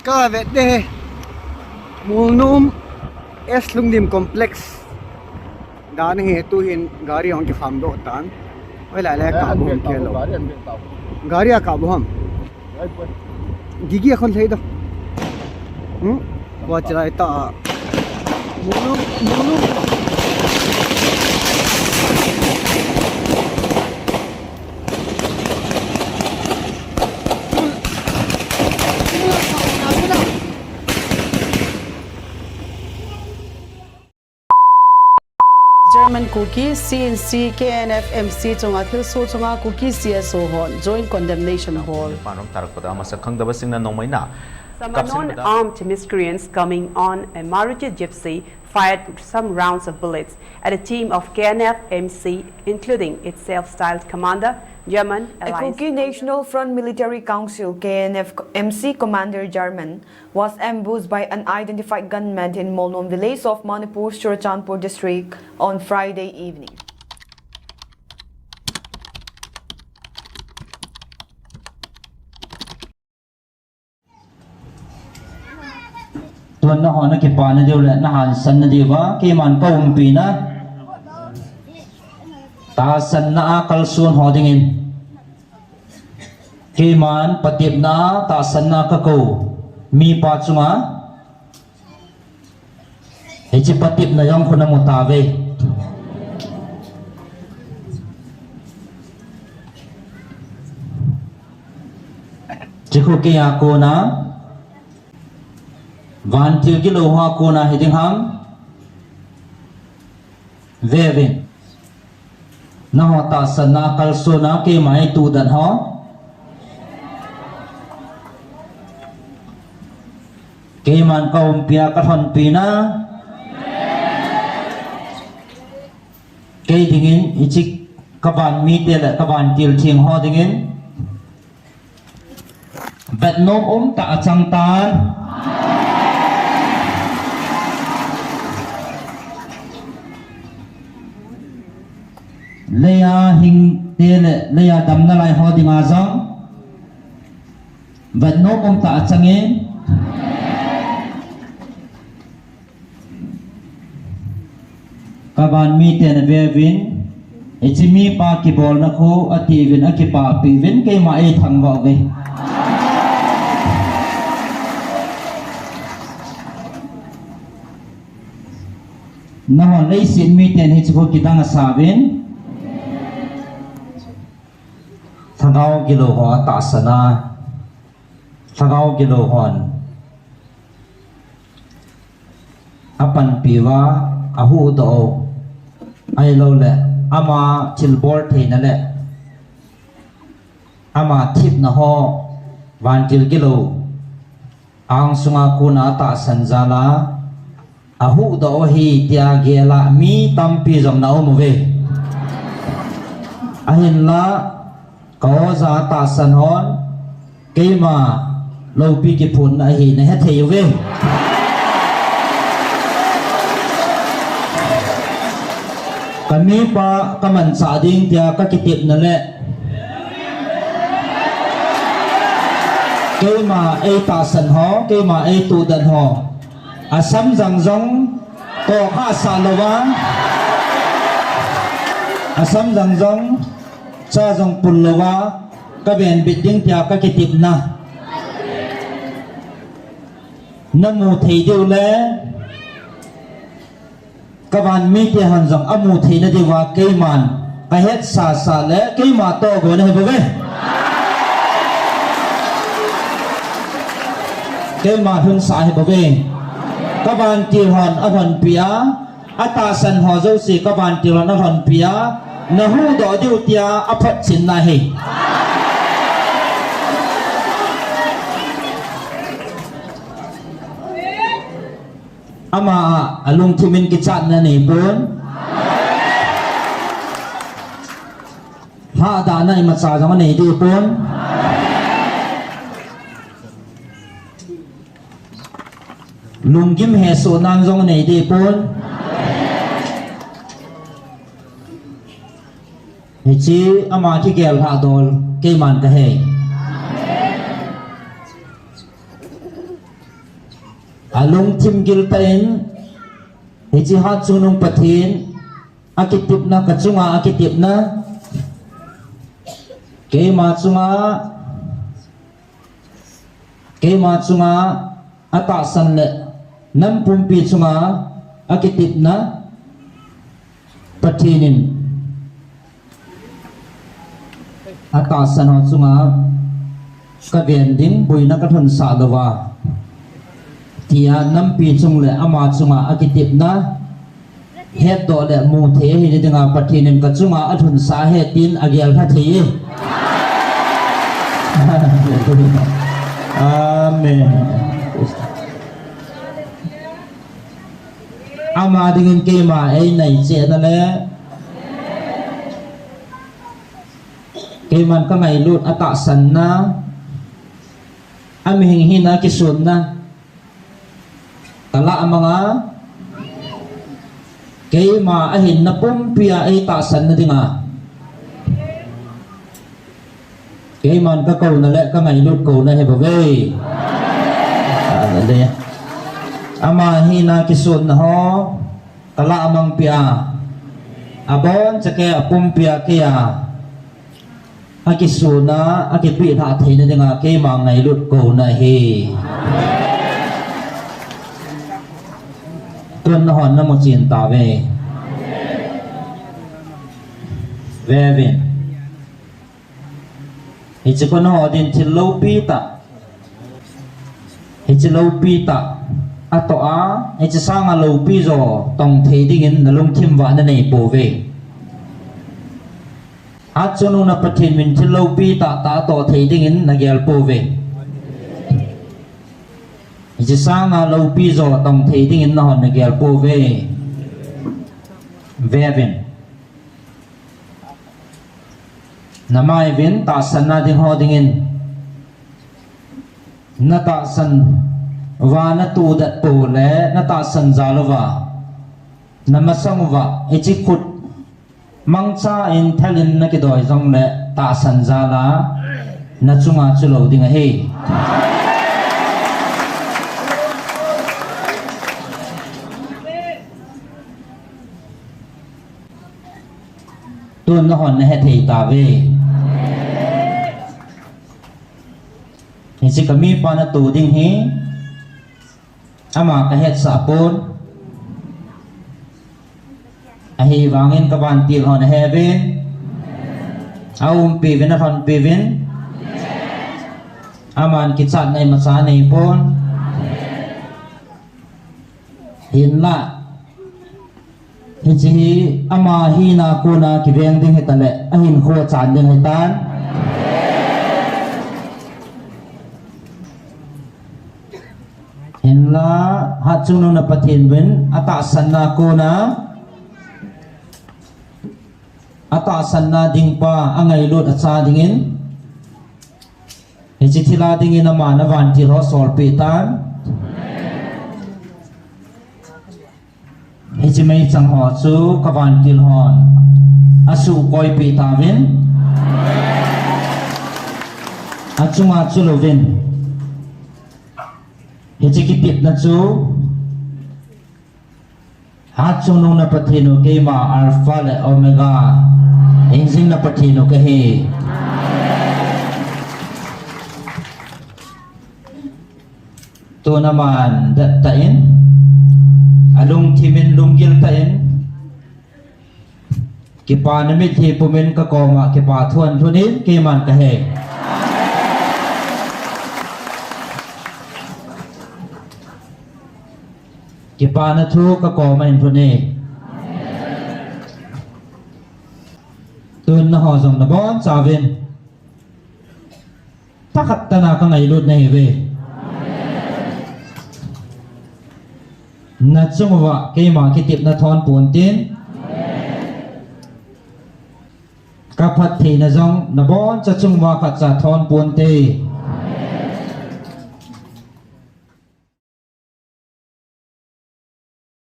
Ka vet de mulnum es lungdim complex dan he tu hin gari hong ki pham do tan wala la ka bom ke lo gari ka bom gigi khon thei do wa chai ta mulnum German cookie CNC KNF MC chunga thil so chunga cookie CSO hon joint condemnation hall panom tarakpada masa khangdaba singna nongmaina some unarmed miscreants coming on a Maruti Gypsy fired some rounds of bullets at a team of KNF MC, including its self-styled commander, German Alliance. A Kuki National Front Military Council KNF MC commander German was ambushed by unidentified gunmen in Molnom village of Manipur's Churachandpur district on Friday evening. tuan na hona ki pa na diu le na han san na diwa ki man ka pi na ta san na akal sun hodingin ki man patip na ta san na ka ko mi pa chunga he chi patip na yong khona mo ta ve chi ko ki ya ko na van til ki lo ha ko na heding ham vevin na ho ta san na kal so na ke mai tu dan ho ke man ka pia ka thon pi na ke dingin ichik ka ban mi te la ka ban til thing ho dingin bet nom ta achang tan leya hing tele leya damna lai ho dinga jang bet no om ta change kaban mi ten vevin echimi pa ki bol na kho ati vin akipa pi vin ke ma e thang wa ve na ho lei sin mi ten hi chu ki dang sa vin thagao kilo ho ta sana thagao kilo hon apan piwa ahu do ai lo le ama chilbor theina le ama thip na ho van kil kilo ang sunga kuna ta sanjala ahu do hi tia gela mi tampi jom na o ve ahin la có giá ta san hon cái mà lâu pi cái phun này thì này hết thầy về cái mi pa cái mình xả điên thì các cái tiệm này lệ cái mà ai ta san ho cái mà ai tu đàn ho sắm rằng giống có ha sa lô vang sắm rằng giống cha dòng pulwa ka ben bidding tia ka kitip na namu thei deu le ka ban mi te han jong amu thei na dewa ke man ka het sa sa le ke ma to go na he ke ma hun sa he bove ka ban ti hon a hon pia ata san ho zo si ka ban ti hon a hon pia na hu do diu tia aphat chin na he ama alung thimin ki chat na nei pon ha da nai ma cha jang nei di pon lungkim he so nan jong nei di pon he chi ama ki gel ha dol ke man ka he alung tim gil tain hiji hat sunung pathin akitip na kachunga akitip na ke ma chunga ata san le nam pumpi chunga akitip na pathinin ata san ho chunga ka ven ding buina ka thon sa dawa tia nam pi chung le ama chunga akitip na het do le mu the hi ni dinga pathinin ka chunga athun sa hetin agial pha thi amen ama dingin ke ma ai nai che na le ke man ka ngai lut ata san na ami hing hina kisun na tala mga ke ma ahin na pumpia ai ta san na dinga ke man ka kau na le ka ngai lut kau na he ba ve ale ama hina kisun na ho tala amang pia abon chake pumpia kia akisuna akipi tha theina dinga ke ma ngai lut kau na he tuân nó hòn nó một chuyện tả về viện thì chỉ có nó họ đến thì lâu pi ta thì chỉ lâu pi ta à to á thì chỉ sang à lâu pi rồi tổng thể đi nghìn là lông thêm vạn này bổ về à cho nó bắt thiên mình thì lâu pi ta ta to thể đi nghìn là gel bổ về chỉ sang à lâu pi rồi tổng thể đi nghìn nó hòn là gel bổ về viện namai vin ta san na ding ho ding in na ta san wa na tu dat po le na ta san zalova na masang wa echi khut mangcha in thalin na ki doi jong le ta san zala na chunga chulo ding a he tuân nó hòn he thei ta ve thì chỉ có mi pa na tu ding hi ama ka het sa pon a hi wangin ka ban til hon heaven pi ven hon pi ven aman ki chat nei ma sa nei pon hin la hi chi ama hi na ko na ki veng ding hetale a hin kho chan ding hetan hin la hat chung na pathin wen ata san na ko na ata san na ding pa angai lut acha ding in hi chi thila ding in ama na van ti ro sol pe tan hi chi mai chang ho chu ka van til hon asu koi pe ta wen achunga chulo wen hi chi ki tip na chu hat chung nong na pathino ke ma alpha le omega engine na pathino ke he to naman dat tain alung thimin lunggil tain ki pa na mit hi pumin ka koma ki pa thuan thunin ke man ka he ki pa na thu ka koma in thune tun na ho jong na bon chavin takhat tana ka ngai lut nei ve na chungwa ke ma ki tip na thon pon tin ka phat thi na jong na bon cha chungwa ka cha thon pon te